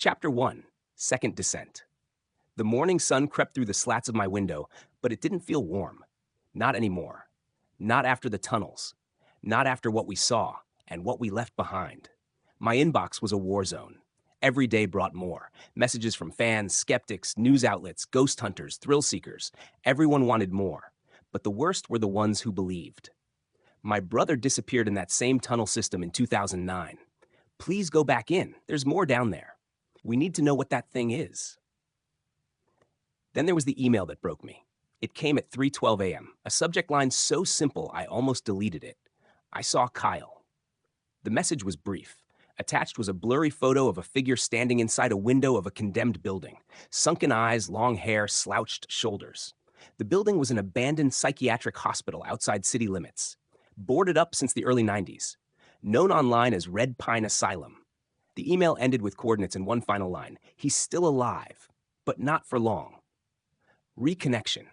Chapter 1, Second Descent. The morning sun crept through the slats of my window, but it didn't feel warm. Not anymore. Not after the tunnels. Not after what we saw and what we left behind. My inbox was a war zone. Every day brought more. Messages from fans, skeptics, news outlets, ghost hunters, thrill seekers. Everyone wanted more. But the worst were the ones who believed. My brother disappeared in that same tunnel system in 2009. Please go back in. There's more down there. We need to know what that thing is. Then there was the email that broke me. It came at 3:12 a.m., a subject line so simple I almost deleted it. I saw Kyle. The message was brief. Attached was a blurry photo of a figure standing inside a window of a condemned building. Sunken eyes, long hair, slouched shoulders. The building was an abandoned psychiatric hospital outside city limits. Boarded up since the early 90s. Known online as Red Pine Asylum. The email ended with coordinates in one final line. He's still alive, but not for long. Reconnection.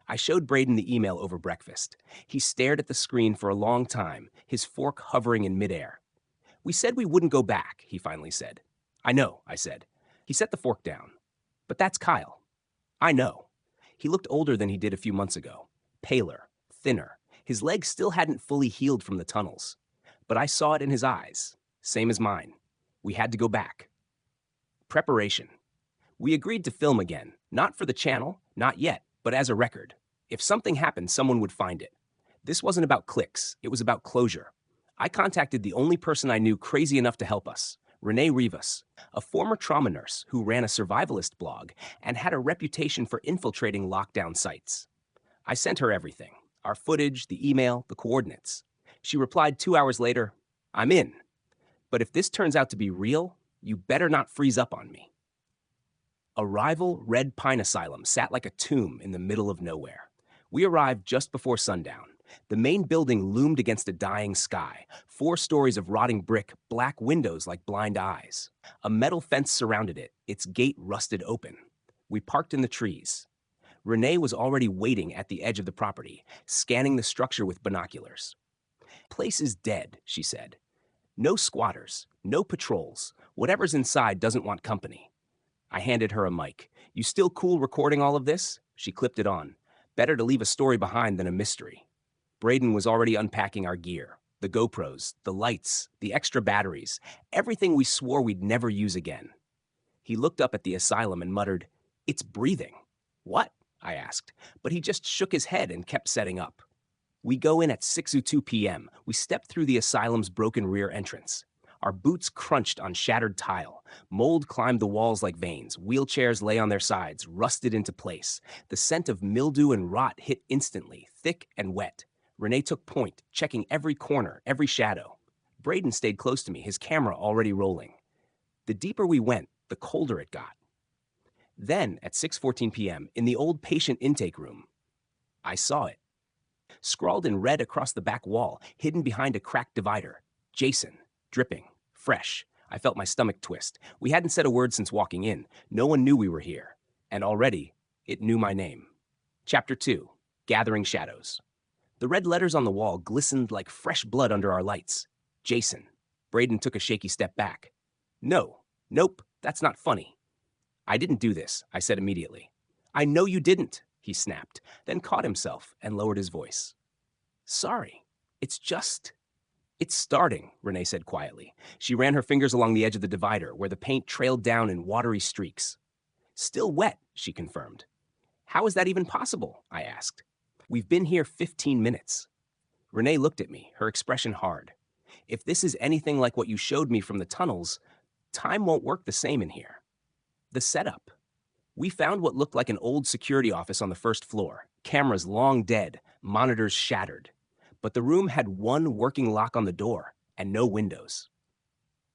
I showed Braden the email over breakfast. He stared at the screen for a long time, his fork hovering in midair. We said we wouldn't go back, he finally said. I know, I said. He set the fork down. But that's Kyle. I know. He looked older than he did a few months ago. Paler, thinner. His legs still hadn't fully healed from the tunnels. But I saw it in his eyes. Same as mine. We had to go back. Preparation. We agreed to film again, not for the channel, not yet, but as a record. If something happened, someone would find it. This wasn't about clicks, it was about closure. I contacted the only person I knew crazy enough to help us, Renee Rivas, a former trauma nurse who ran a survivalist blog and had a reputation for infiltrating lockdown sites. I sent her everything, our footage, the email, the coordinates. She replied 2 hours later, I'm in. But if this turns out to be real, you better not freeze up on me. A rival Red Pine Asylum sat like a tomb in the middle of nowhere. We arrived just before sundown. The main building loomed against a dying sky, 4 stories of rotting brick, black windows like blind eyes. A metal fence surrounded it, its gate rusted open. We parked in the trees. Renee was already waiting at the edge of the property, scanning the structure with binoculars. Place is dead, she said. No squatters, no patrols. Whatever's inside doesn't want company. I handed her a mic. You still cool recording all of this? She clipped it on. Better to leave a story behind than a mystery. Braden was already unpacking our gear. The GoPros, the lights, the extra batteries, everything we swore we'd never use again. He looked up at the asylum and muttered, It's breathing. What? I asked, but he just shook his head and kept setting up. We go in at 6:02 p.m. We step through the asylum's broken rear entrance. Our boots crunched on shattered tile. Mold climbed the walls like veins. Wheelchairs lay on their sides, rusted into place. The scent of mildew and rot hit instantly, thick and wet. Renee took point, checking every corner, every shadow. Braden stayed close to me, his camera already rolling. The deeper we went, the colder it got. Then, at 6:14 p.m., in the old patient intake room, I saw it. Scrawled in red across the back wall, hidden behind a cracked divider. Jason, dripping, fresh. I felt my stomach twist. We hadn't said a word since walking in. No one knew we were here. And already, it knew my name. Chapter 2, Gathering Shadows. The red letters on the wall glistened like fresh blood under our lights. Jason. Braden took a shaky step back. Nope, that's not funny. I didn't do this, I said immediately. I know you didn't, he snapped, then caught himself and lowered his voice. Sorry, it's starting, Renee said quietly. She ran her fingers along the edge of the divider, where the paint trailed down in watery streaks. Still wet, she confirmed. How is that even possible? I asked. We've been here 15 minutes. Renee looked at me, her expression hard. If this is anything like what you showed me from the tunnels, time won't work the same in here. The setup. We found what looked like an old security office on the first floor, cameras long dead, monitors shattered. But the room had one working lock on the door and no windows.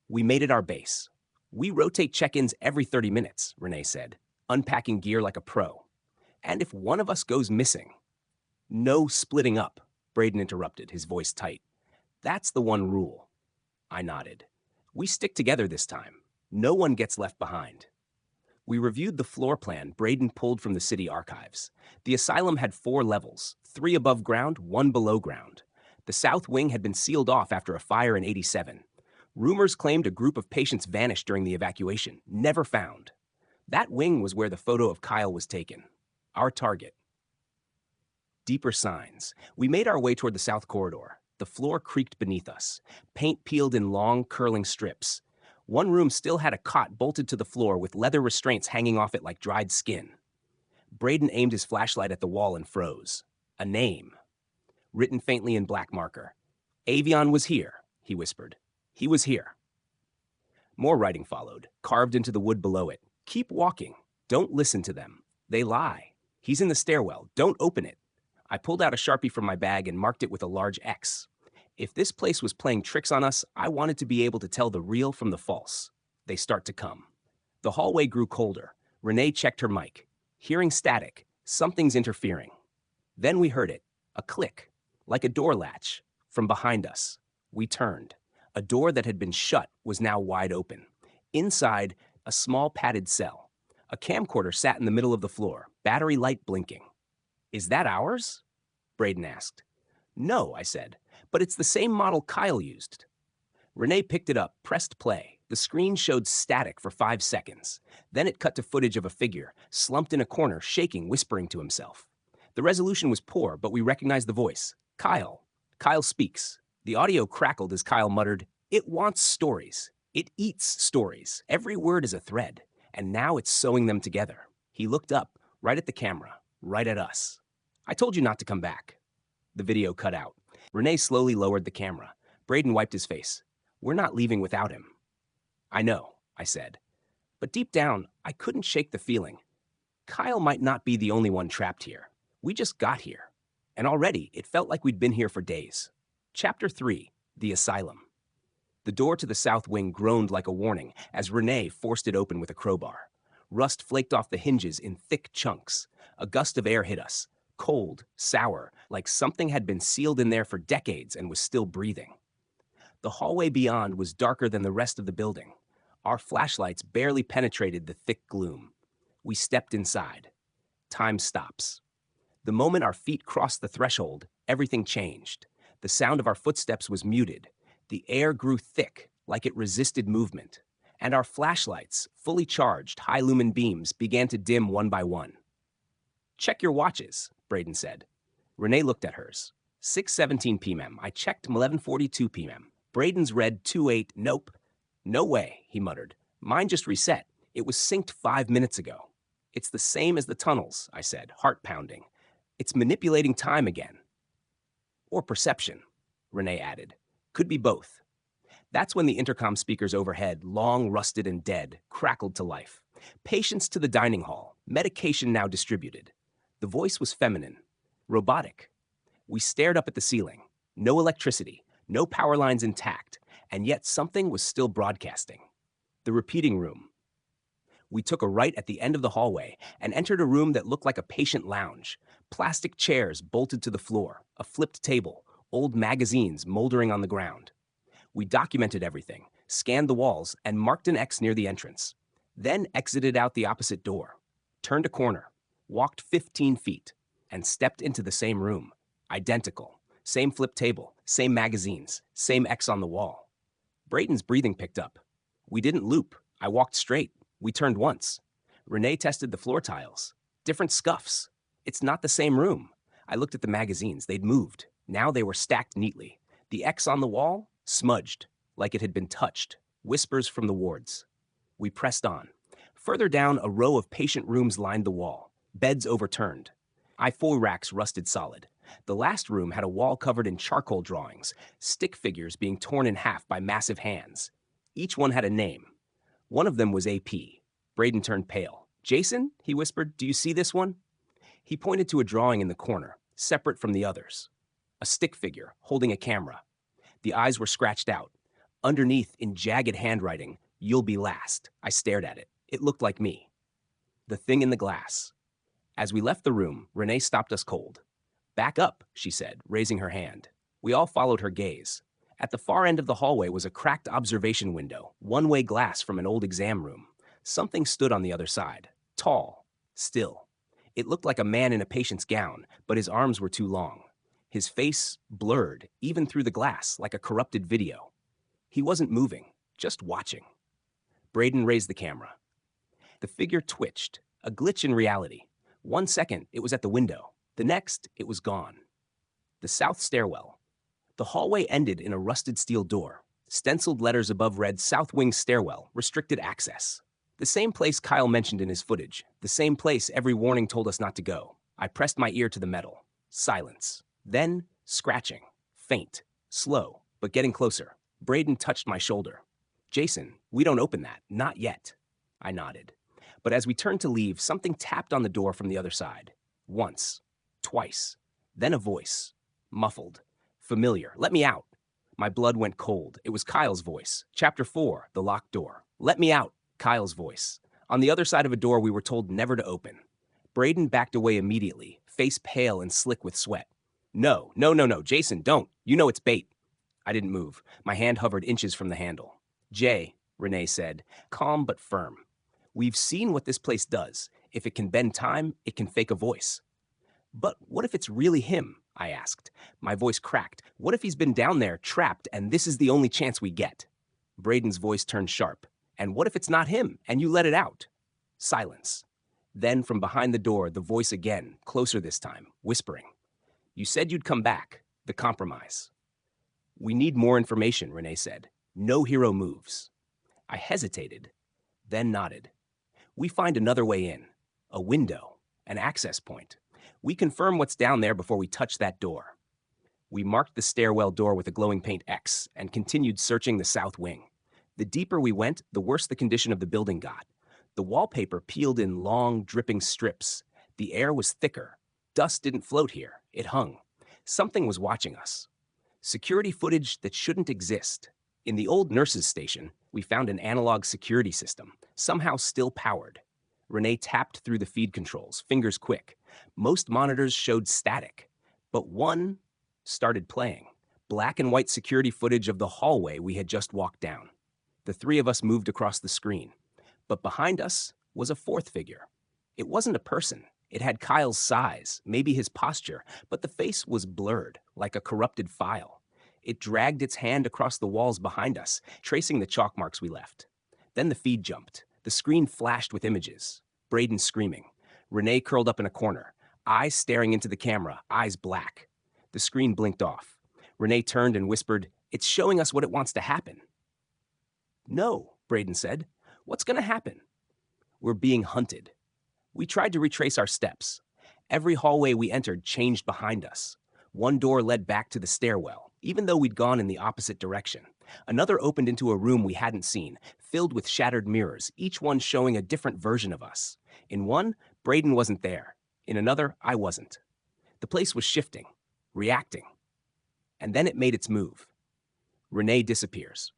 We made it our base. We rotate check-ins every 30 minutes, Renee said, unpacking gear like a pro. And if one of us goes missing... No splitting up, Braden interrupted, his voice tight. That's the one rule. I nodded. We stick together this time. No one gets left behind. We reviewed the floor plan Braden pulled from the city archives. The asylum had 4 levels, 3 above ground, 1 below ground. The south wing had been sealed off after a fire in '87. Rumors claimed a group of patients vanished during the evacuation, never found. That wing was where the photo of Kyle was taken. Our target. Deeper signs. We made our way toward the south corridor. The floor creaked beneath us. Paint peeled in long, curling strips. One room still had a cot bolted to the floor with leather restraints hanging off it like dried skin. Braden aimed his flashlight at the wall and froze. A name. Written faintly in black marker. Avion was here, he whispered. He was here. More writing followed, carved into the wood below it. Keep walking. Don't listen to them. They lie. He's in the stairwell. Don't open it. I pulled out a Sharpie from my bag and marked it with a large X. If this place was playing tricks on us, I wanted to be able to tell the real from the false. They start to come. The hallway grew colder. Renee checked her mic. Hearing static. Something's interfering. Then we heard it. A click. Like a door latch. From behind us. We turned. A door that had been shut was now wide open. Inside, a small padded cell. A camcorder sat in the middle of the floor, battery light blinking. Is that ours? Braden asked. No, I said, but it's the same model Kyle used. Renee picked it up, pressed play. The screen showed static for 5 seconds. Then it cut to footage of a figure, slumped in a corner, shaking, whispering to himself. The resolution was poor, but we recognized the voice. Kyle. Kyle speaks. The audio crackled as Kyle muttered, "It wants stories. It eats stories. Every word is a thread. And now it's sewing them together." He looked up, right at the camera, right at us. "I told you not to come back." The video cut out. Renee slowly lowered the camera. Braden wiped his face. "We're not leaving without him." "I know," I said. But deep down, I couldn't shake the feeling. Kyle might not be the only one trapped here. We just got here. And already, it felt like we'd been here for days. Chapter 3, The Asylum. The door to the south wing groaned like a warning as Renee forced it open with a crowbar. Rust flaked off the hinges in thick chunks. A gust of air hit us. Cold, sour, like something had been sealed in there for decades and was still breathing. The hallway beyond was darker than the rest of the building. Our flashlights barely penetrated the thick gloom. We stepped inside. Time stops. The moment our feet crossed the threshold, everything changed. The sound of our footsteps was muted. The air grew thick, like it resisted movement. And our flashlights, fully charged, high-lumen beams, began to dim one by one. "Check your watches," Braden said. Renee looked at hers. 6:17 p.m. I checked 11:42 p.m. Braden's read 2:08. Nope. "No way," he muttered. "Mine just reset. It was synced 5 minutes ago." "It's the same as the tunnels," I said, heart pounding. "It's manipulating time again." "Or perception," Renee added. "Could be both." That's when the intercom speakers overhead, long rusted and dead, crackled to life. "Patients to the dining hall. Medication now distributed." The voice was feminine, robotic. We stared up at the ceiling. No electricity, no power lines intact, and yet something was still broadcasting. The repeating room. We took a right at the end of the hallway and entered a room that looked like a patient lounge. Plastic chairs bolted to the floor, a flipped table, old magazines moldering on the ground. We documented everything, scanned the walls, and marked an X near the entrance. Then exited out the opposite door, turned a corner, walked 15 feet, and stepped into the same room. Identical. Same flipped table, same magazines, same X on the wall. Braden's breathing picked up. We didn't loop. I walked straight. We turned once. Renee tested the floor tiles. Different scuffs. It's not the same room. I looked at the magazines. They'd moved. Now they were stacked neatly. The X on the wall, smudged, like it had been touched. Whispers from the wards. We pressed on. Further down, a row of patient rooms lined the wall. Beds overturned. I-4 racks rusted solid. The last room had a wall covered in charcoal drawings, stick figures being torn in half by massive hands. Each one had a name. One of them was AP. Braden turned pale. "Jason," he whispered, "do you see this one?" He pointed to a drawing in the corner, separate from the others. A stick figure, holding a camera. The eyes were scratched out. Underneath, in jagged handwriting, "You'll be last." I stared at it. It looked like me. The thing in the glass. As we left the room, Renee stopped us cold. "Back up," she said, raising her hand. We all followed her gaze. At the far end of the hallway was a cracked observation window, one-way glass from an old exam room. Something stood on the other side, tall, still. It looked like a man in a patient's gown, but his arms were too long. His face blurred, even through the glass, like a corrupted video. He wasn't moving, just watching. Braden raised the camera. The figure twitched, a glitch in reality. 1 second, it was at the window. The next, it was gone. The south stairwell. The hallway ended in a rusted steel door. Stenciled letters above read South Wing Stairwell, restricted access. The same place Kyle mentioned in his footage. The same place every warning told us not to go. I pressed my ear to the metal. Silence. Then, scratching. Faint. Slow, but getting closer. Braden touched my shoulder. Jason, we don't open that. Not yet. I nodded. But as we turned to leave, something tapped on the door from the other side. Once. Twice. Then a voice. Muffled. Familiar. Let me out. My blood went cold. It was Kyle's voice. Chapter 4, the locked door. Let me out. Kyle's voice. On the other side of a door we were told never to open. Braden backed away immediately, face pale and slick with sweat. No, Jason, don't. You know it's bait. I didn't move. My hand hovered inches from the handle. Jay, Renee said, calm but firm. We've seen what this place does. If it can bend time, it can fake a voice. But what if it's really him? I asked. My voice cracked. What if he's been down there, trapped, and this is the only chance we get? Braden's voice turned sharp. And what if it's not him, and you let it out? Silence. Then from behind the door, the voice again, closer this time, whispering. You said you'd come back. The compromise. We need more information, Renee said. No hero moves. I hesitated, then nodded. We find another way in. A window. An access point. We confirm what's down there before we touch that door. We marked the stairwell door with a glowing paint X and continued searching the south wing. The deeper we went, the worse the condition of the building got. The wallpaper peeled in long, dripping strips. The air was thicker. Dust didn't float here. It hung. Something was watching us. Security footage that shouldn't exist. In the old nurses' station, we found an analog security system, somehow still powered. Renee tapped through the feed controls, fingers quick. Most monitors showed static, but one started playing. Black and white security footage of the hallway we had just walked down. The three of us moved across the screen. But behind us was a fourth figure. It wasn't a person. It had Kyle's size, maybe his posture, but the face was blurred, like a corrupted file. It dragged its hand across the walls behind us, tracing the chalk marks we left. Then the feed jumped. The screen flashed with images. Braden screaming. Renee curled up in a corner, eyes staring into the camera, eyes black. The screen blinked off. Renee turned and whispered, "It's showing us what it wants to happen." "No," Braden said. "What's going to happen?" "We're being hunted." We tried to retrace our steps. Every hallway we entered changed behind us. One door led back to the stairwell, even though we'd gone in the opposite direction. Another opened into a room we hadn't seen, filled with shattered mirrors, each one showing a different version of us. In one, Braden wasn't there. In another, I wasn't. The place was shifting, reacting. And then it made its move. Renee disappears.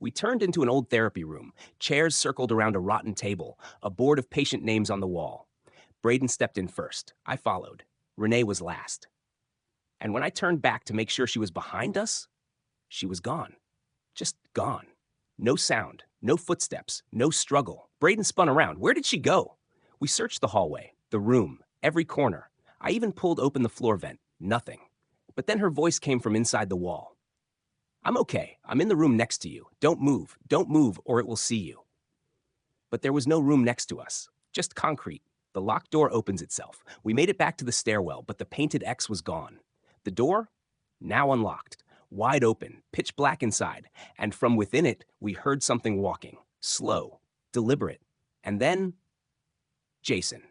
We turned into an old therapy room, chairs circled around a rotten table, a board of patient names on the wall. Braden stepped in first. I followed. Renee was last. And when I turned back to make sure she was behind us, she was gone. Just gone. No sound, no footsteps, no struggle. Braden spun around. Where did she go? We searched the hallway, the room, every corner. I even pulled open the floor vent. Nothing. But then her voice came from inside the wall. "I'm okay. I'm in the room next to you. Don't move, or it will see you." But there was no room next to us, just concrete. The locked door opens itself. We made it back to the stairwell, but the painted X was gone. The door, now unlocked, wide open, pitch black inside, and from within it, we heard something walking, slow, deliberate, and then Jason.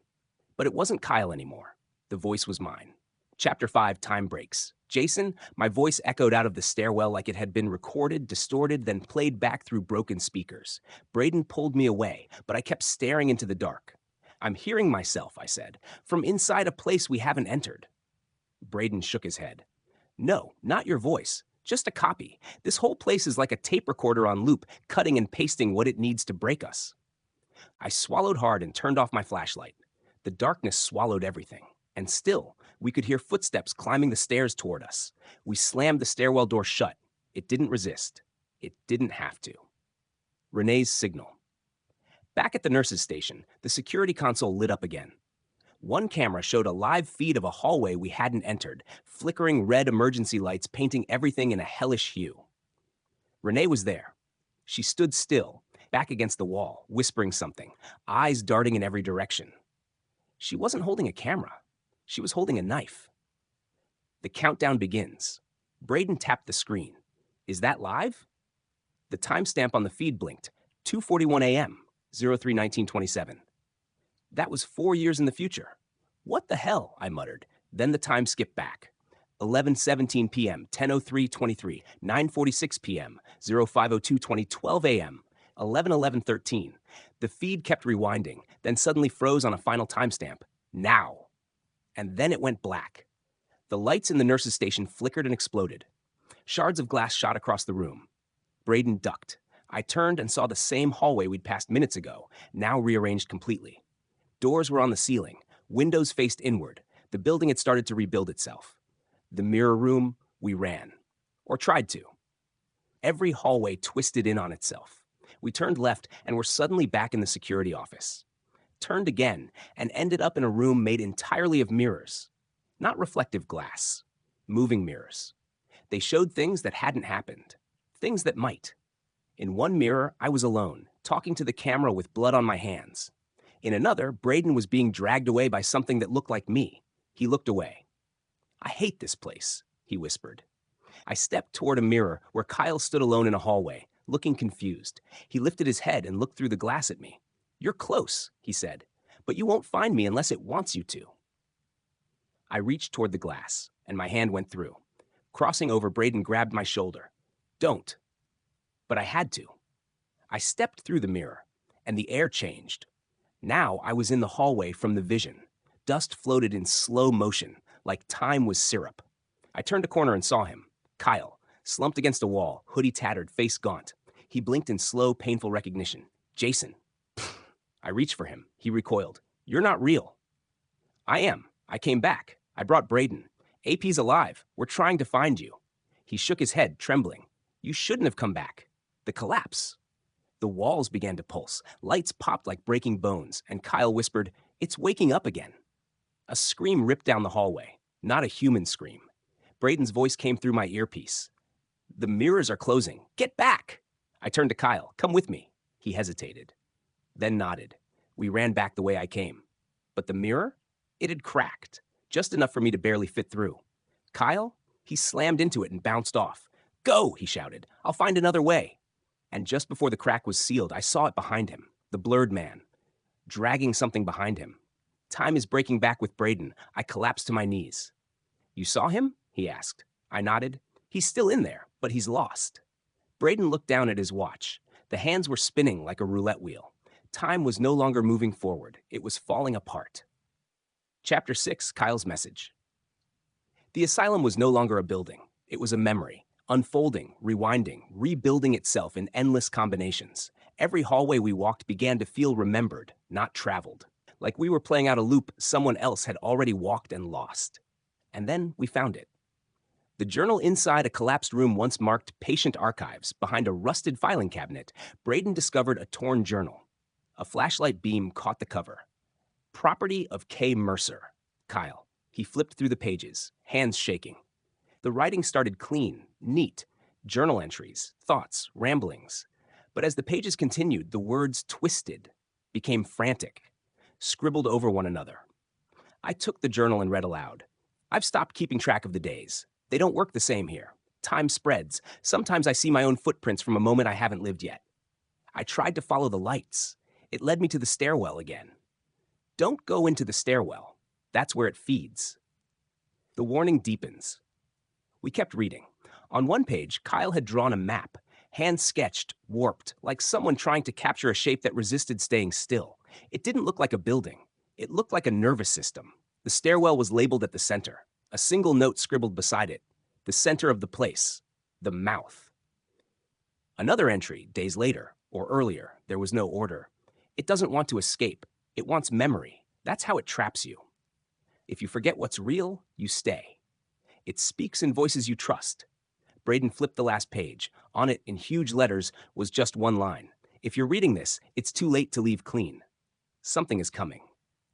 But it wasn't Kyle anymore. The voice was mine. Chapter 5, Time Breaks. Jason, my voice echoed out of the stairwell like it had been recorded, distorted, then played back through broken speakers. Braden pulled me away, but I kept staring into the dark. "I'm hearing myself," I said, "from inside a place we haven't entered." Braden shook his head. "No, not your voice. Just a copy. This whole place is like a tape recorder on loop, cutting and pasting what it needs to break us." I swallowed hard and turned off my flashlight. The darkness swallowed everything. And still, we could hear footsteps climbing the stairs toward us. We slammed the stairwell door shut. It didn't resist. It didn't have to. Renee's signal. Back at the nurse's station, the security console lit up again. One camera showed a live feed of a hallway we hadn't entered, flickering red emergency lights painting everything in a hellish hue. Renee was there. She stood still, back against the wall, whispering something, eyes darting in every direction. She wasn't holding a camera. She was holding a knife. The countdown begins. Braden tapped the screen. Is that live? The timestamp on the feed blinked. 2:41 a.m., 03/19/27. That was 4 years in the future. What the hell, I muttered. Then the time skipped back. 11:17 p.m., 10:03:23, 9:46 p.m., 05:02:20, 12 a.m., 11:11:13. The feed kept rewinding, then suddenly froze on a final timestamp. Now. And then it went black. The lights in the nurse's station flickered and exploded. Shards of glass shot across the room. Braden ducked. I turned and saw the same hallway we'd passed minutes ago, now rearranged completely. Doors were on the ceiling. Windows faced inward. The building had started to rebuild itself. The mirror room, we ran. Or tried to. Every hallway twisted in on itself. We turned left and were suddenly back in the security office. Turned again and ended up in a room made entirely of mirrors. Not reflective glass. Moving mirrors. They showed things that hadn't happened. Things that might. In one mirror, I was alone, talking to the camera with blood on my hands. In another, Braden was being dragged away by something that looked like me. He looked away. I hate this place, he whispered. I stepped toward a mirror where Kyle stood alone in a hallway, looking confused. He lifted his head and looked through the glass at me. You're close, he said, but you won't find me unless it wants you to. I reached toward the glass, and my hand went through. Crossing over, Braden grabbed my shoulder. Don't. But I had to. I stepped through the mirror, and the air changed. Now I was in the hallway from the vision. Dust floated in slow motion, like time was syrup. I turned a corner and saw him. Kyle, slumped against a wall, hoodie tattered, face gaunt. He blinked in slow, painful recognition. Jason. I reached for him. He recoiled. You're not real. I am. I came back. I brought Braden. AP's alive. We're trying to find you. He shook his head, trembling. You shouldn't have come back. The collapse. The walls began to pulse. Lights popped like breaking bones, and Kyle whispered, It's waking up again. A scream ripped down the hallway. Not a human scream. Braden's voice came through my earpiece. The mirrors are closing. Get back! I turned to Kyle. Come with me. He hesitated. Then nodded. We ran back the way I came. But the mirror? It had cracked. Just enough for me to barely fit through. Kyle? He slammed into it and bounced off. Go, he shouted. I'll find another way. And just before the crack was sealed, I saw it behind him. The blurred man. Dragging something behind him. Time is breaking back with Braden. I collapsed to my knees. You saw him? He asked. I nodded. He's still in there, but he's lost. Braden looked down at his watch. The hands were spinning like a roulette wheel. Time was no longer moving forward. It was falling apart. Chapter 6, Kyle's Message. The asylum was no longer a building. It was a memory, unfolding, rewinding, rebuilding itself in endless combinations. Every hallway we walked began to feel remembered, not traveled. Like we were playing out a loop someone else had already walked and lost. And then we found it. The journal inside a collapsed room once marked patient archives. Behind a rusted filing cabinet, Braden discovered a torn journal. A flashlight beam caught the cover. Property of K. Mercer. Kyle. He flipped through the pages, hands shaking. The writing started clean, neat. Journal entries, thoughts, ramblings. But as the pages continued, the words twisted, became frantic, scribbled over one another. I took the journal and read aloud. I've stopped keeping track of the days. They don't work the same here. Time spreads. Sometimes I see my own footprints from a moment I haven't lived yet. I tried to follow the lights. It led me to the stairwell again. Don't go into the stairwell. That's where it feeds. The warning deepens. We kept reading. On one page, Kyle had drawn a map, hand-sketched, warped, like someone trying to capture a shape that resisted staying still. It didn't look like a building. It looked like a nervous system. The stairwell was labeled at the center. A single note scribbled beside it. The center of the place. The mouth. Another entry, days later, or earlier. There was no order. It doesn't want to escape. It wants memory. That's how it traps you. If you forget what's real, you stay. It speaks in voices you trust. Braden flipped the last page. On it, in huge letters, was just one line. If you're reading this, it's too late to leave clean. Something is coming.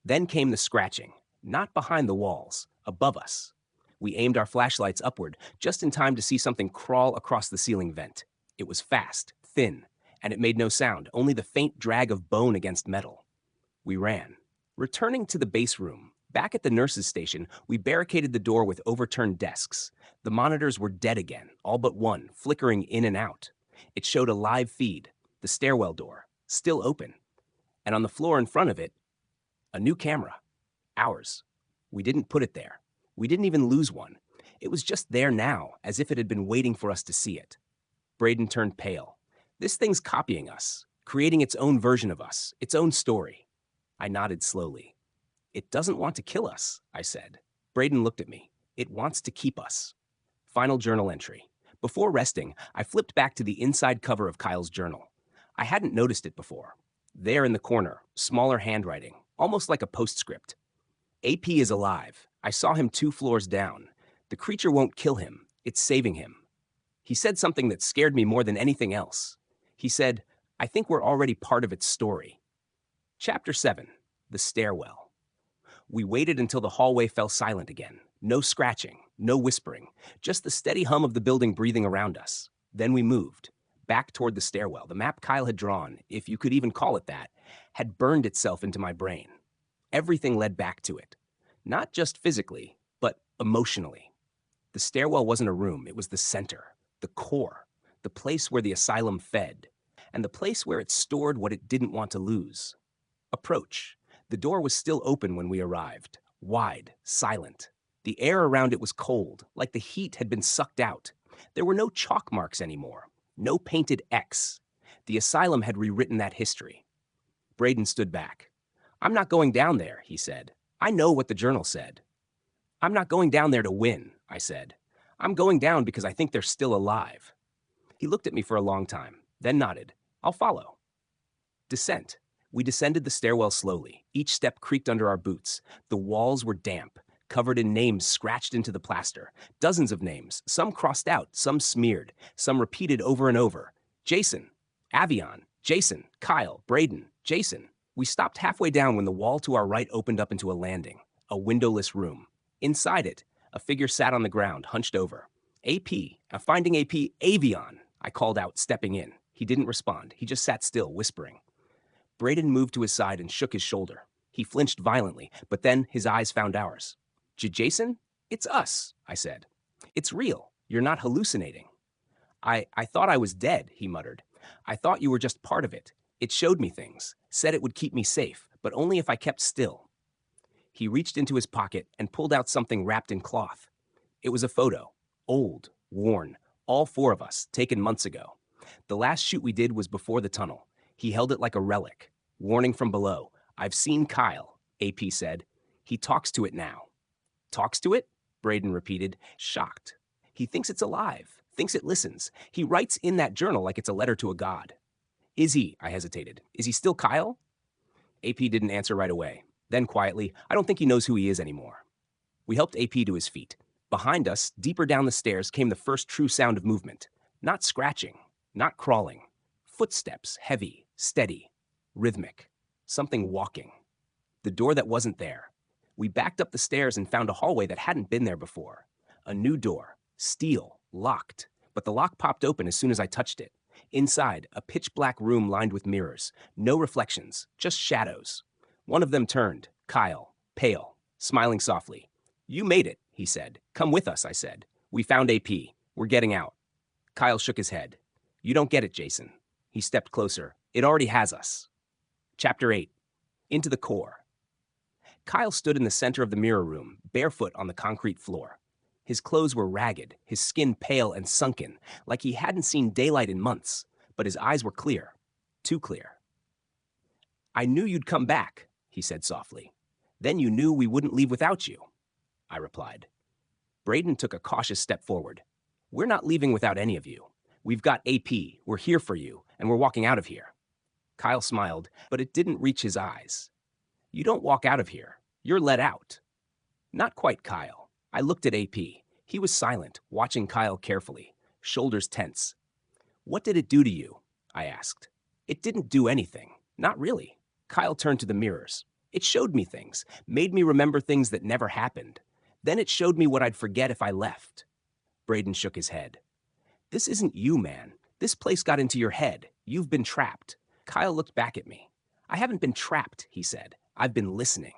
Then came the scratching. Not behind the walls, above us. We aimed our flashlights upward, just in time to see something crawl across the ceiling vent. It was fast, thin, and it made no sound, only the faint drag of bone against metal. We ran. Returning to the base room, back at the nurse's station, we barricaded the door with overturned desks. The monitors were dead again, all but one, flickering in and out. It showed a live feed, the stairwell door, still open. And on the floor in front of it, a new camera. Ours. We didn't put it there. We didn't even lose one. It was just there now, as if it had been waiting for us to see it. Braden turned pale. This thing's copying us, creating its own version of us, its own story. I nodded slowly. It doesn't want to kill us, I said. Braden looked at me. It wants to keep us. Final journal entry. Before resting, I flipped back to the inside cover of Kyle's journal. I hadn't noticed it before. There in the corner, smaller handwriting, almost like a postscript. AP is alive. I saw him 2 floors down. The creature won't kill him. It's saving him. He said something that scared me more than anything else. He said, I think we're already part of its story. Chapter 7. The Stairwell. We waited until the hallway fell silent again. No scratching, no whispering, just the steady hum of the building breathing around us. Then we moved, back toward the stairwell. The map Kyle had drawn, if you could even call it that, had burned itself into my brain. Everything led back to it. Not just physically, but emotionally. The stairwell wasn't a room, it was the center, the core, the place where the asylum fed, and the place where it stored what it didn't want to lose. Approach. The door was still open when we arrived, wide, silent. The air around it was cold, like the heat had been sucked out. There were no chalk marks anymore, no painted X. The asylum had rewritten that history. Braden stood back. I'm not going down there, he said. I know what the journal said. I'm not going down there to win, I said. I'm going down because I think they're still alive. He looked at me for a long time, then nodded. I'll follow. Descent. We descended the stairwell slowly. Each step creaked under our boots. The walls were damp, covered in names scratched into the plaster. Dozens of names, some crossed out, some smeared, some repeated over and over. Jason, Avion, Jason, Kyle, Braden, Jason. We stopped halfway down when the wall to our right opened up into a landing, a windowless room. Inside it, a figure sat on the ground, hunched over. AP, finding AP, Avion, I called out, stepping in. He didn't respond. He just sat still, whispering. Braden moved to his side and shook his shoulder. He flinched violently, but then his eyes found ours. Jason? It's us, I said. It's real. You're not hallucinating. I thought I was dead, he muttered. I thought you were just part of it. It showed me things, said it would keep me safe, but only if I kept still. He reached into his pocket and pulled out something wrapped in cloth. It was a photo, old, worn, all 4 of us, taken months ago. The last shoot we did was before the tunnel. He held it like a relic. Warning from below. I've seen Kyle, AP said. He talks to it now. Talks to it? Braden repeated, shocked. He thinks it's alive, thinks it listens. He writes in that journal like it's a letter to a god. Is he? I hesitated. Is he still Kyle? AP didn't answer right away. Then quietly, I don't think he knows who he is anymore. We helped AP to his feet. Behind us, deeper down the stairs, came the first true sound of movement. Not scratching, not crawling. Footsteps, heavy, steady, rhythmic. Something walking. The door that wasn't there. We backed up the stairs and found a hallway that hadn't been there before. A new door, steel, locked, but the lock popped open as soon as I touched it. Inside, a pitch-black room lined with mirrors. No reflections, just shadows. One of them turned, Kyle, pale, smiling softly. You made it, he said. Come with us, I said. We found AP. We're getting out. Kyle shook his head. You don't get it, Jason. He stepped closer. It already has us. Chapter 8. Into the core. Kyle stood in the center of the mirror room, barefoot on the concrete floor. His clothes were ragged, his skin pale and sunken, like he hadn't seen daylight in months, but his eyes were clear. Too clear. I knew you'd come back, he said softly. Then you knew we wouldn't leave without you, I replied. Braden took a cautious step forward. We're not leaving without any of you. We've got AP, we're here for you, and we're walking out of here. Kyle smiled, but it didn't reach his eyes. You don't walk out of here. You're let out. Not quite, Kyle. I looked at AP. He was silent, watching Kyle carefully, shoulders tense. What did it do to you? I asked. It didn't do anything. Not really. Kyle turned to the mirrors. It showed me things, made me remember things that never happened. Then it showed me what I'd forget if I left. Braden shook his head. This isn't you, man. This place got into your head. You've been trapped. Kyle looked back at me. I haven't been trapped, he said. I've been listening.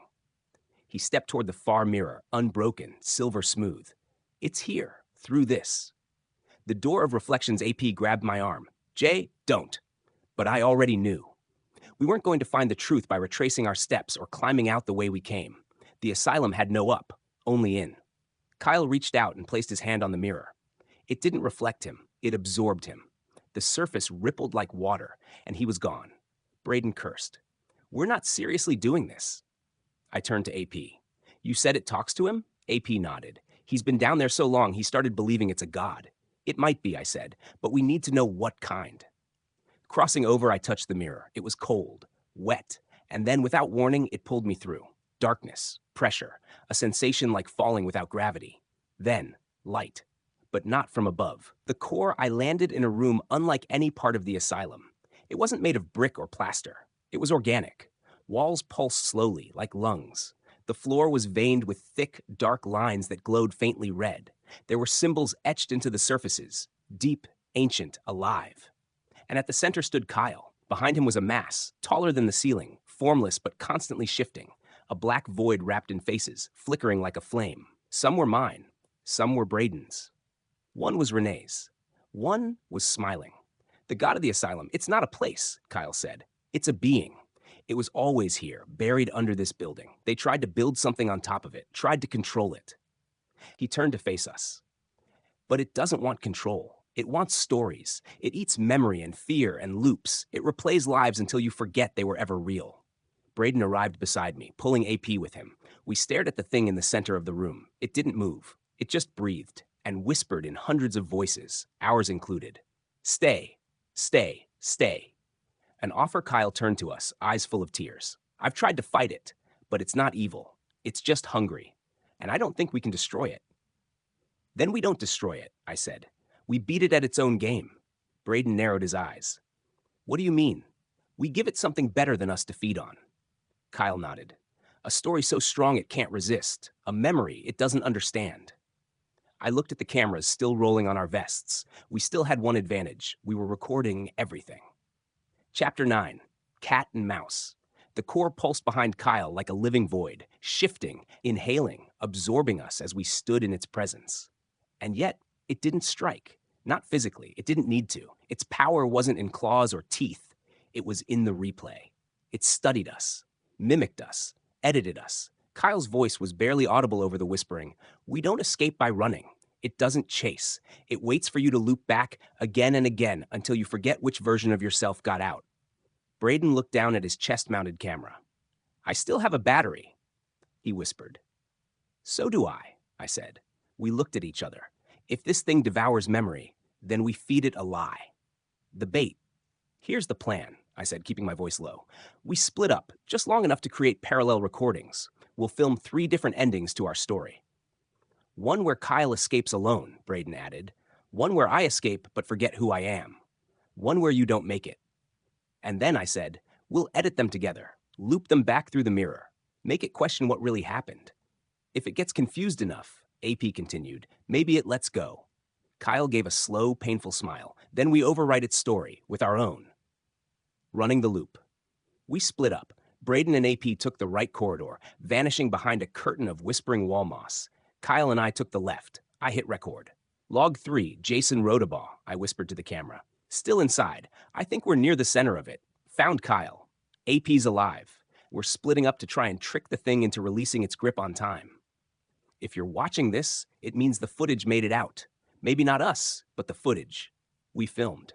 He stepped toward the far mirror, unbroken, silver smooth. It's here, through this. The door of Reflections AP grabbed my arm. Jay, don't. But I already knew. We weren't going to find the truth by retracing our steps or climbing out the way we came. The asylum had no up, only in. Kyle reached out and placed his hand on the mirror. It didn't reflect him, it absorbed him. The surface rippled like water, and he was gone. Braden cursed. We're not seriously doing this. I turned to AP. You said it talks to him? AP nodded. He's been down there so long he started believing it's a god. It might be, I said, but we need to know what kind. Crossing over, I touched the mirror. It was cold, wet, and then, without warning, it pulled me through. Darkness, pressure, a sensation like falling without gravity. Then, light, but not from above. The core, I landed in a room unlike any part of the asylum. It wasn't made of brick or plaster. It was organic. Walls pulsed slowly, like lungs. The floor was veined with thick, dark lines that glowed faintly red. There were symbols etched into the surfaces, deep, ancient, alive. And at the center stood Kyle. Behind him was a mass, taller than the ceiling, formless but constantly shifting. A black void wrapped in faces, flickering like a flame. Some were mine. Some were Braden's. One was Renee's. One was smiling. The god of the asylum, it's not a place, Kyle said. It's a being. It was always here, buried under this building. They tried to build something on top of it, tried to control it. He turned to face us. But it doesn't want control. It wants stories. It eats memory and fear and loops. It replays lives until you forget they were ever real. Braden arrived beside me, pulling AP with him. We stared at the thing in the center of the room. It didn't move. It just breathed and whispered in hundreds of voices, ours included. Stay, stay, stay. An offer. Kyle turned to us, eyes full of tears. I've tried to fight it, but it's not evil. It's just hungry. And I don't think we can destroy it. Then we don't destroy it, I said. We beat it at its own game. Braden narrowed his eyes. What do you mean? We give it something better than us to feed on. Kyle nodded. A story so strong it can't resist. A memory it doesn't understand. I looked at the cameras still rolling on our vests. We still had one advantage. We were recording everything. Chapter 9, Cat and Mouse. The core pulsed behind Kyle like a living void, shifting, inhaling, absorbing us as we stood in its presence. And yet, it didn't strike. Not physically. It didn't need to. Its power wasn't in claws or teeth. It was in the replay. It studied us, mimicked us, edited us. Kyle's voice was barely audible over the whispering. We don't escape by running. It doesn't chase. It waits for you to loop back again and again until you forget which version of yourself got out. Braden looked down at his chest-mounted camera. I still have a battery, he whispered. So do I said. We looked at each other. If this thing devours memory, then we feed it a lie. The bait. Here's the plan, I said, keeping my voice low. We split up, just long enough to create parallel recordings. We'll film 3 different endings to our story. One where Kyle escapes alone, Braden added. One where I escape but forget who I am. One where you don't make it. And then, I said, we'll edit them together, loop them back through the mirror, make it question what really happened. If it gets confused enough, AP continued, maybe it lets go. Kyle gave a slow, painful smile. Then we overwrite its story with our own. Running the loop. We split up. Braden and AP took the right corridor, vanishing behind a curtain of whispering wall moss. Kyle and I took the left. I hit record. Log 3, Jason Rodabaugh, I whispered to the camera. Still inside. I think we're near the center of it. Found Kyle. AP's alive. We're splitting up to try and trick the thing into releasing its grip on time. If you're watching this, it means the footage made it out. Maybe not us, but the footage. We filmed.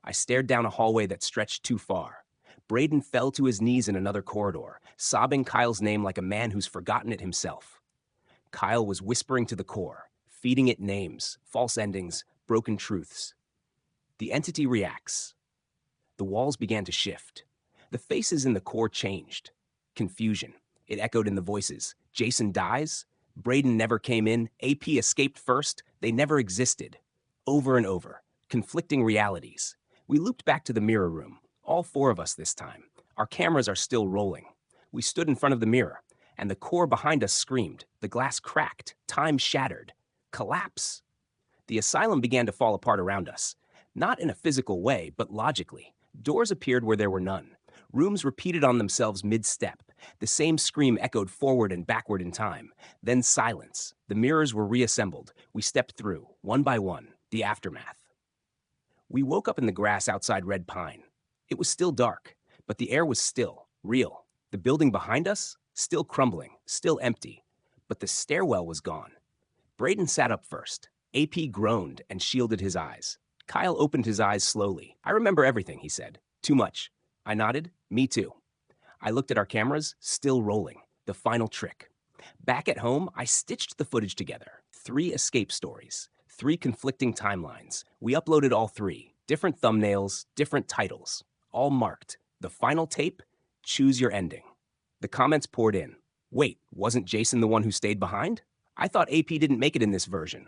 I stared down a hallway that stretched too far. Braden fell to his knees in another corridor, sobbing Kyle's name like a man who's forgotten it himself. Kyle was whispering to the core, feeding it names, false endings, broken truths. The entity reacts. The walls began to shift. The faces in the core changed. Confusion. It echoed in the voices. Jason dies? Braden never came in. AP escaped first. They never existed. Over and over. Conflicting realities. We looped back to the mirror room. All 4 of us this time. Our cameras are still rolling. We stood in front of the mirror, and the core behind us screamed. The glass cracked. Time shattered. Collapse. The asylum began to fall apart around us. Not in a physical way, but logically. Doors appeared where there were none. Rooms repeated on themselves mid-step. The same scream echoed forward and backward in time. Then silence. The mirrors were reassembled. We stepped through, one by one, the aftermath. We woke up in the grass outside Red Pine. It was still dark, but the air was still, real. The building behind us, still crumbling, still empty. But the stairwell was gone. Braden sat up first. AP groaned and shielded his eyes. Kyle opened his eyes slowly. "I remember everything," he said. "Too much." I nodded. "Me too." I looked at our cameras, still rolling. The final trick. Back at home, I stitched the footage together. 3 escape stories, 3 conflicting timelines. We uploaded all 3. Different thumbnails, different titles. All marked. The final tape, choose your ending. The comments poured in. Wait, wasn't Jason the one who stayed behind? I thought AP didn't make it in this version.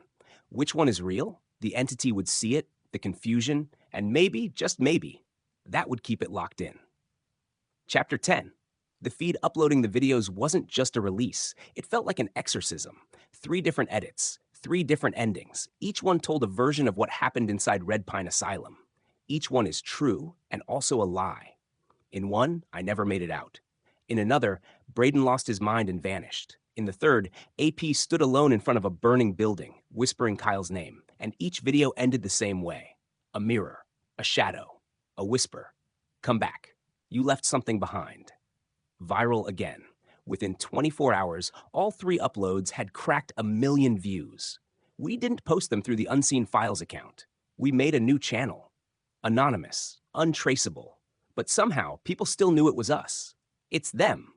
Which one is real? The entity would see it, the confusion, and maybe, just maybe, that would keep it locked in. Chapter 10. The feed uploading the videos wasn't just a release. It felt like an exorcism. 3 different edits, 3 different endings. Each one told a version of what happened inside Red Pine Asylum. Each one is true and also a lie. In one, I never made it out. In another, Braden lost his mind and vanished. In the third, AP stood alone in front of a burning building, whispering Kyle's name, and each video ended the same way. A mirror, a shadow, a whisper. Come back. You left something behind. Viral again. Within 24 hours, all 3 uploads had cracked 1 million views. We didn't post them through the Unseen Files account. We made a new channel. Anonymous, untraceable. But somehow, people still knew it was us. It's them.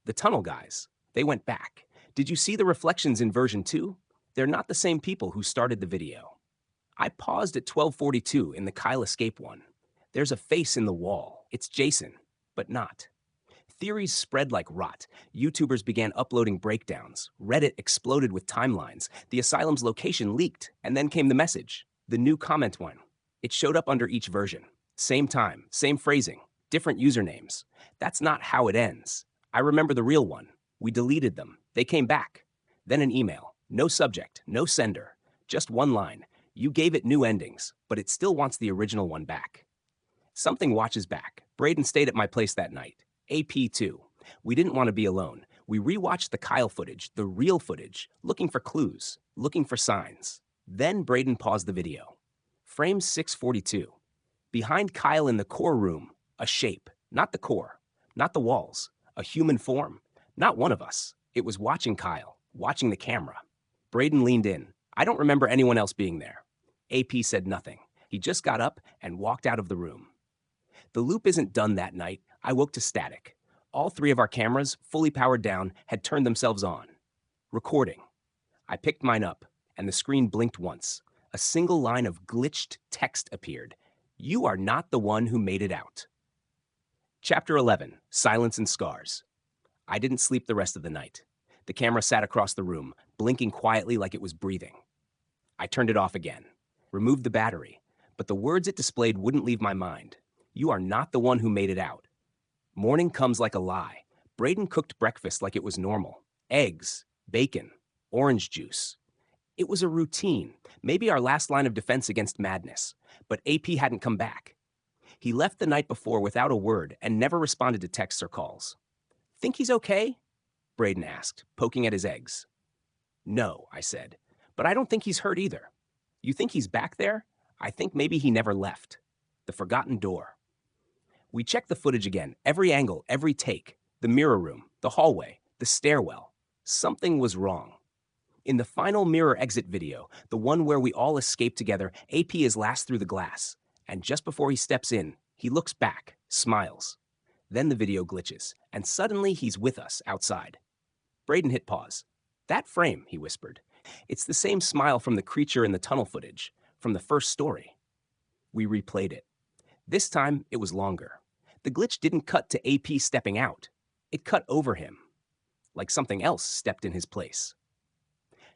The tunnel guys. They went back. Did you see the reflections in version 2? They're not the same people who started the video. I paused at 12:42 in the Kyle escape one. There's a face in the wall. It's Jason, but not. Theories spread like rot. YouTubers began uploading breakdowns. Reddit exploded with timelines. The asylum's location leaked, and then came the message. The new comment one. It showed up under each version. Same time, same phrasing, different usernames. That's not how it ends. I remember the real one. We deleted them. They came back. Then an email. No subject, no sender. Just one line. You gave it new endings, but it still wants the original one back. Something watches back. Braden stayed at my place that night. AP too. We didn't want to be alone. We rewatched the Kyle footage, the real footage, looking for clues, looking for signs. Then Braden paused the video. Frame 642. Behind Kyle in the core room, a shape. Not the core, not the walls. A human form. Not one of us. It was watching Kyle, watching the camera. Braden leaned in. I don't remember anyone else being there. AP said nothing. He just got up and walked out of the room. The loop isn't done that night. I woke to static. All 3 of our cameras, fully powered down, had turned themselves on. Recording. I picked mine up, and the screen blinked once. A single line of glitched text appeared. You are not the one who made it out. Chapter 11. Silence and Scars. I didn't sleep the rest of the night. The camera sat across the room, blinking quietly like it was breathing. I turned it off again, removed the battery, but the words it displayed wouldn't leave my mind. You are not the one who made it out. Morning comes like a lie. Braden cooked breakfast like it was normal. Eggs, bacon, orange juice. It was a routine, maybe our last line of defense against madness, but AP hadn't come back. He left the night before without a word and never responded to texts or calls. Think he's okay? Braden asked, poking at his eggs. No, I said, but I don't think he's hurt either. You think he's back there? I think maybe he never left. The forgotten door. We checked the footage again, every angle, every take, the mirror room, the hallway, the stairwell. Something was wrong. In the final mirror exit video, the one where we all escape together, AP is last through the glass. And just before he steps in, he looks back, smiles. Then the video glitches, and suddenly he's with us outside. Braden hit pause. That frame, he whispered. It's the same smile from the creature in the tunnel footage, from the first story. We replayed it. This time, it was longer. The glitch didn't cut to AP stepping out. It cut over him, like something else stepped in his place.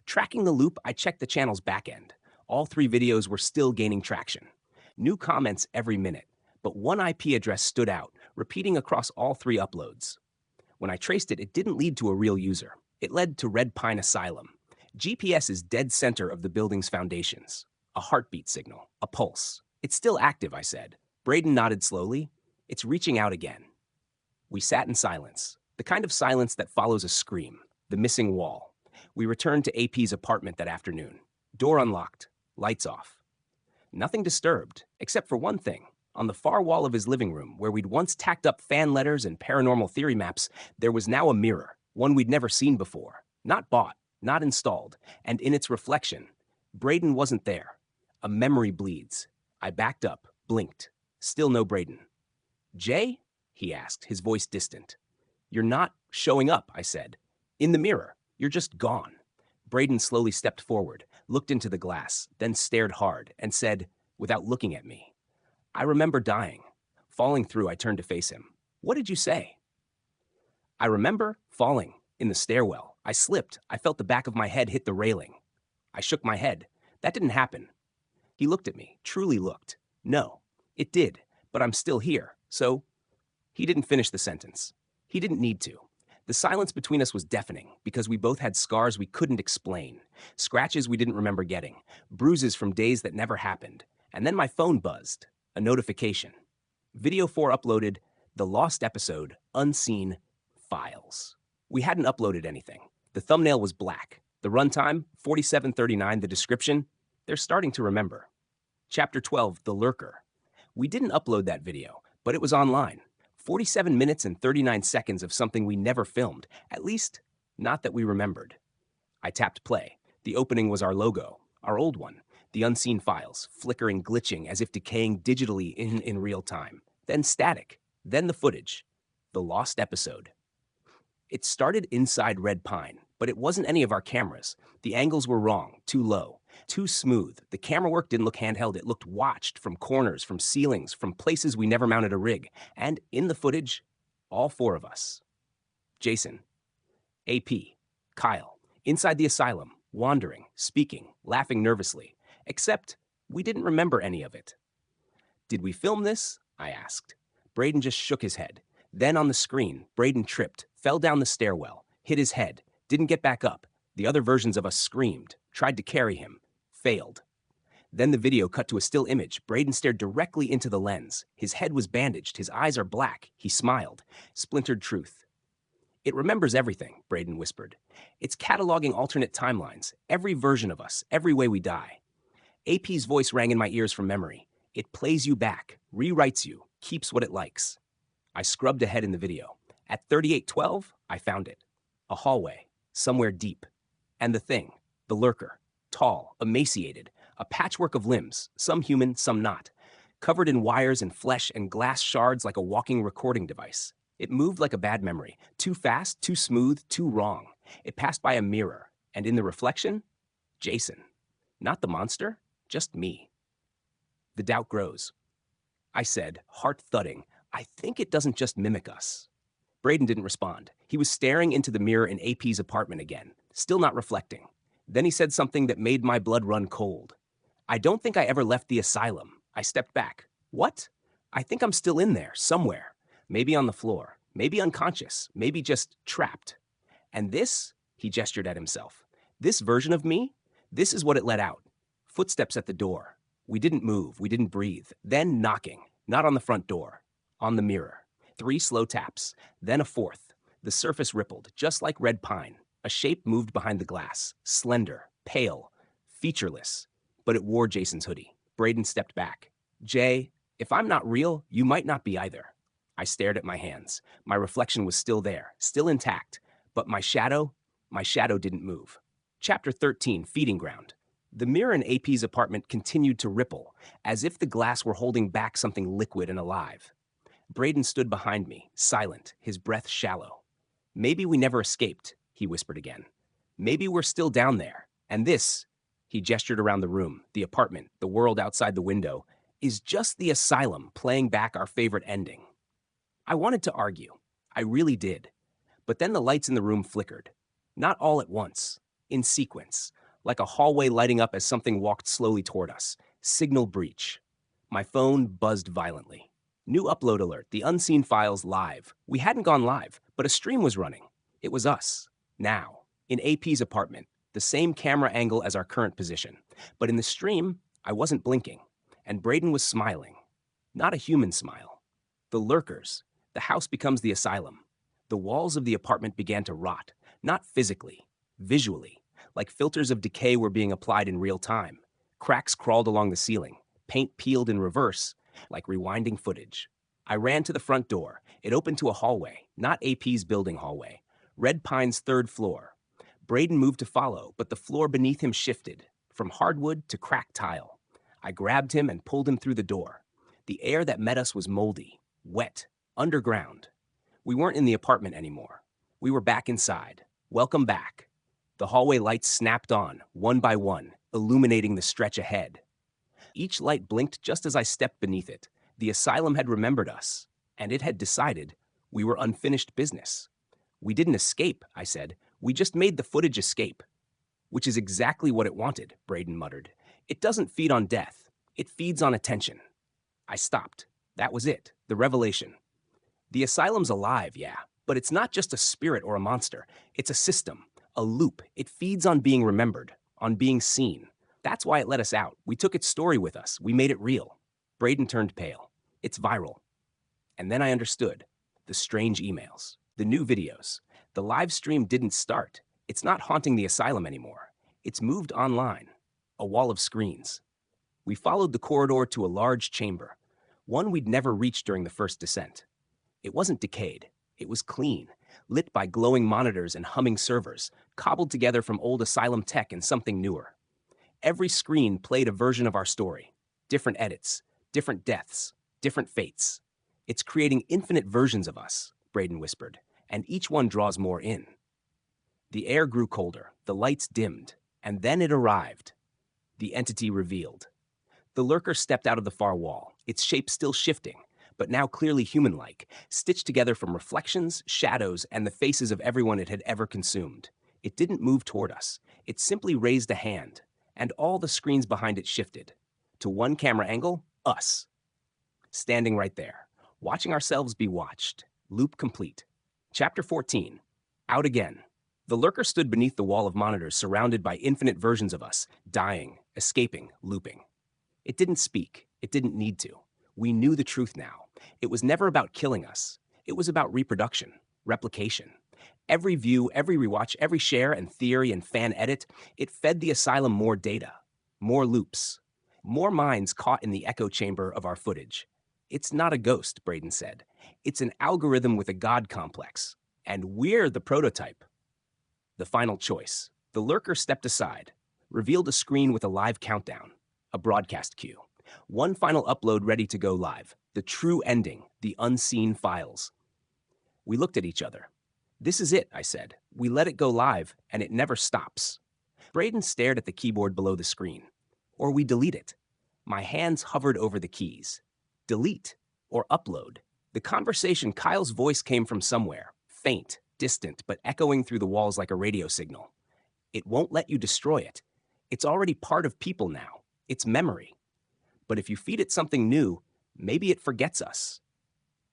Tracking the loop, I checked the channel's back end. All 3 videos were still gaining traction. New comments every minute, but one IP address stood out, repeating across all 3 uploads. When I traced it, it didn't lead to a real user. It led to Red Pine Asylum. GPS is dead center of the building's foundations. A heartbeat signal, a pulse. It's still active, I said. Braden nodded slowly. It's reaching out again. We sat in silence, the kind of silence that follows a scream, the missing wall. We returned to AP's apartment that afternoon. Door unlocked, lights off. Nothing disturbed, except for one thing. On the far wall of his living room, where we'd once tacked up fan letters and paranormal theory maps, there was now a mirror, one we'd never seen before. Not bought, not installed, and in its reflection, Braden wasn't there. A memory bleeds. I backed up, blinked. Still no Braden. Jay? He asked, his voice distant. You're not showing up, I said. In the mirror. You're just gone. Braden slowly stepped forward, looked into the glass, then stared hard, and said, without looking at me, I remember dying. Falling through, I turned to face him. What did you say? I remember falling in the stairwell. I slipped. I felt the back of my head hit the railing. I shook my head. That didn't happen. He looked at me, truly looked. No, it did, but I'm still here, so... He didn't finish the sentence. He didn't need to. The silence between us was deafening because we both had scars we couldn't explain, scratches we didn't remember getting, bruises from days that never happened. And then my phone buzzed. A notification. Video 4 uploaded, the lost episode, unseen, files. We hadn't uploaded anything. The thumbnail was black. The runtime, 47:39, the description, they're starting to remember. Chapter 12, The Lurker. We didn't upload that video, but it was online. 47 minutes and 39 seconds of something we never filmed, at least, not that we remembered. I tapped play. The opening was our logo, our old one. The unseen files, flickering, glitching, as if decaying digitally in real time. Then static. Then the footage. The lost episode. It started inside Red Pine, but it wasn't any of our cameras. The angles were wrong, too low, too smooth. The camera work didn't look handheld. It looked watched from corners, from ceilings, from places we never mounted a rig. And in the footage, all 4 of us. Jason, AP, Kyle, inside the asylum, wandering, speaking, laughing nervously. Except we didn't remember any of it. Did we film this? I asked. Braden just shook his head. Then on the screen, Braden tripped, fell down the stairwell, hit his head, didn't get back up. The other versions of us screamed, tried to carry him, failed. Then the video cut to a still image. Braden stared directly into the lens. His head was bandaged, his eyes are black. He smiled. Splintered truth. It remembers everything, Braden whispered. It's cataloging alternate timelines, every version of us, every way we die. AP's voice rang in my ears from memory. It plays you back, rewrites you, keeps what it likes. I scrubbed ahead in the video. At 38:12, I found it. A hallway, somewhere deep. And the thing, the lurker, tall, emaciated, a patchwork of limbs, some human, some not, covered in wires and flesh and glass shards like a walking recording device. It moved like a bad memory, too fast, too smooth, too wrong. It passed by a mirror, and in the reflection, Jason. Not the monster, just me. The doubt grows. I said, heart thudding, I think it doesn't just mimic us. Braden didn't respond. He was staring into the mirror in AP's apartment again, still not reflecting. Then he said something that made my blood run cold. I don't think I ever left the asylum. I stepped back. What? I think I'm still in there, somewhere. Maybe on the floor, maybe unconscious, maybe just trapped. And this, he gestured at himself, this version of me, this is what it let out. Footsteps at the door. We didn't move, we didn't breathe. Then knocking, not on the front door, on the mirror. 3 slow taps, then a 4th. The surface rippled, just like red pine. A shape moved behind the glass, slender, pale, featureless. But it wore Jason's hoodie. Braden stepped back. Jay, if I'm not real, you might not be either. I stared at my hands. My reflection was still there, still intact. But my shadow didn't move. Chapter 13, Feeding Ground. The mirror in AP's apartment continued to ripple, as if the glass were holding back something liquid and alive. Braden stood behind me, silent, his breath shallow. Maybe we never escaped, he whispered again. Maybe we're still down there. And this, he gestured around the room, the apartment, the world outside the window, is just the asylum playing back our favorite ending. I wanted to argue. I really did. But then the lights in the room flickered. Not all at once, in sequence, like a hallway lighting up as something walked slowly toward us. Signal breach. My phone buzzed violently. New upload alert, the unseen files live. We hadn't gone live, but a stream was running. It was us, now, in AP's apartment, the same camera angle as our current position. But in the stream, I wasn't blinking. and Braden was smiling. Not a human smile. The lurkers. The house becomes the asylum. The walls of the apartment began to rot, not physically, visually, like filters of decay were being applied in real time. Cracks crawled along the ceiling, paint peeled in reverse, like rewinding footage. I ran to the front door. It opened to a hallway, not AP's building hallway. Red Pine's third floor. Braden moved to follow, but the floor beneath him shifted, from hardwood to cracked tile. I grabbed him and pulled him through the door. The air that met us was moldy, wet, underground. We weren't in the apartment anymore. We were back inside. Welcome back. The hallway lights snapped on, one by one, illuminating the stretch ahead. Each light blinked just as I stepped beneath it. The asylum had remembered us, and it had decided we were unfinished business. We didn't escape, I said. We just made the footage escape. Which is exactly what it wanted, Braden muttered. It doesn't feed on death. It feeds on attention. I stopped. That was it, the revelation. The asylum's alive, yeah, but it's not just a spirit or a monster. It's a system, a loop. It feeds on being remembered, on being seen. That's why it let us out. We took its story with us. We made it real. Braden turned pale. It's viral. And then I understood. The strange emails, the new videos. The live stream didn't start. It's not haunting the asylum anymore. It's moved online. A wall of screens. We followed the corridor to a large chamber, one we'd never reached during the first descent. It wasn't decayed. It was clean, lit by glowing monitors and humming servers, cobbled together from old asylum tech and something newer. Every screen played a version of our story. Different edits, different deaths, different fates. It's creating infinite versions of us, Braden whispered, and each one draws more in. The air grew colder, the lights dimmed, and then it arrived. The entity revealed. The lurker stepped out of the far wall, its shape still shifting, but now clearly human-like, stitched together from reflections, shadows, and the faces of everyone it had ever consumed. It didn't move toward us. It simply raised a hand, and all the screens behind it shifted. To one camera angle, us. Standing right there, watching ourselves be watched. Loop complete. Chapter 14. Out again. The lurker stood beneath the wall of monitors surrounded by infinite versions of us, dying, escaping, looping. It didn't speak. It didn't need to. We knew the truth now. It was never about killing us. It was about reproduction, replication. Every view, every rewatch, every share and theory and fan edit, it fed the asylum more data, more loops, more minds caught in the echo chamber of our footage. It's not a ghost, Braden said. It's an algorithm with a god complex. And we're the prototype. The final choice. The lurker stepped aside, revealed a screen with a live countdown, a broadcast queue. One final upload ready to go live. The true ending, the unseen files. We looked at each other. This is it, I said. We let it go live, and it never stops. Braden stared at the keyboard below the screen. Or we delete it. My hands hovered over the keys. Delete or upload. The conversation, Kyle's voice came from somewhere, faint, distant, but echoing through the walls like a radio signal. It won't let you destroy it. It's already part of people now. It's memory. But if you feed it something new, maybe it forgets us.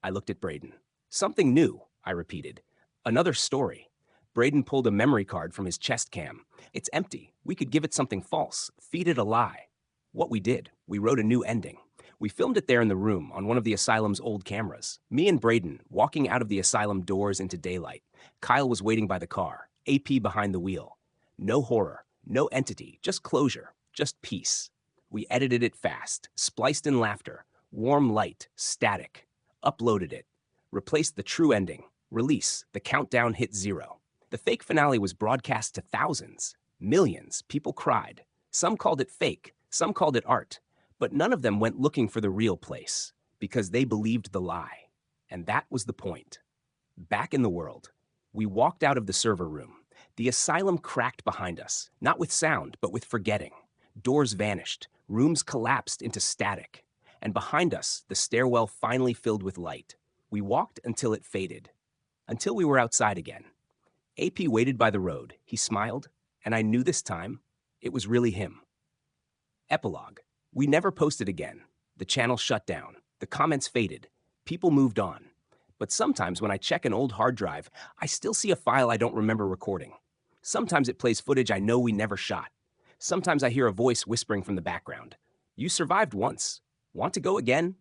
I looked at Braden. Something new, I repeated. Another story. Braden pulled a memory card from his chest cam. It's empty. We could give it something false, feed it a lie. What we did, we wrote a new ending. We filmed it there in the room on one of the asylum's old cameras. Me and Braden walking out of the asylum doors into daylight. Kyle was waiting by the car, AP behind the wheel. No horror, no entity, just closure, just peace. We edited it fast, spliced in laughter, warm light, static. Uploaded it. Replaced the true ending. Release. The countdown hit 0. The fake finale was broadcast to thousands, millions. People cried. Some called it fake. Some called it art. But none of them went looking for the real place because they believed the lie. And that was the point. Back in the world, we walked out of the server room. The asylum cracked behind us, not with sound, but with forgetting. Doors vanished. Rooms collapsed into static. And behind us, the stairwell finally filled with light. We walked until it faded. Until we were outside again. AP waited by the road. He smiled, and I knew this time it was really him. Epilogue. We never posted again. The channel shut down. The comments faded. People moved on. But sometimes when I check an old hard drive, I still see a file I don't remember recording. Sometimes it plays footage I know we never shot. Sometimes I hear a voice whispering from the background. You survived once. Want to go again?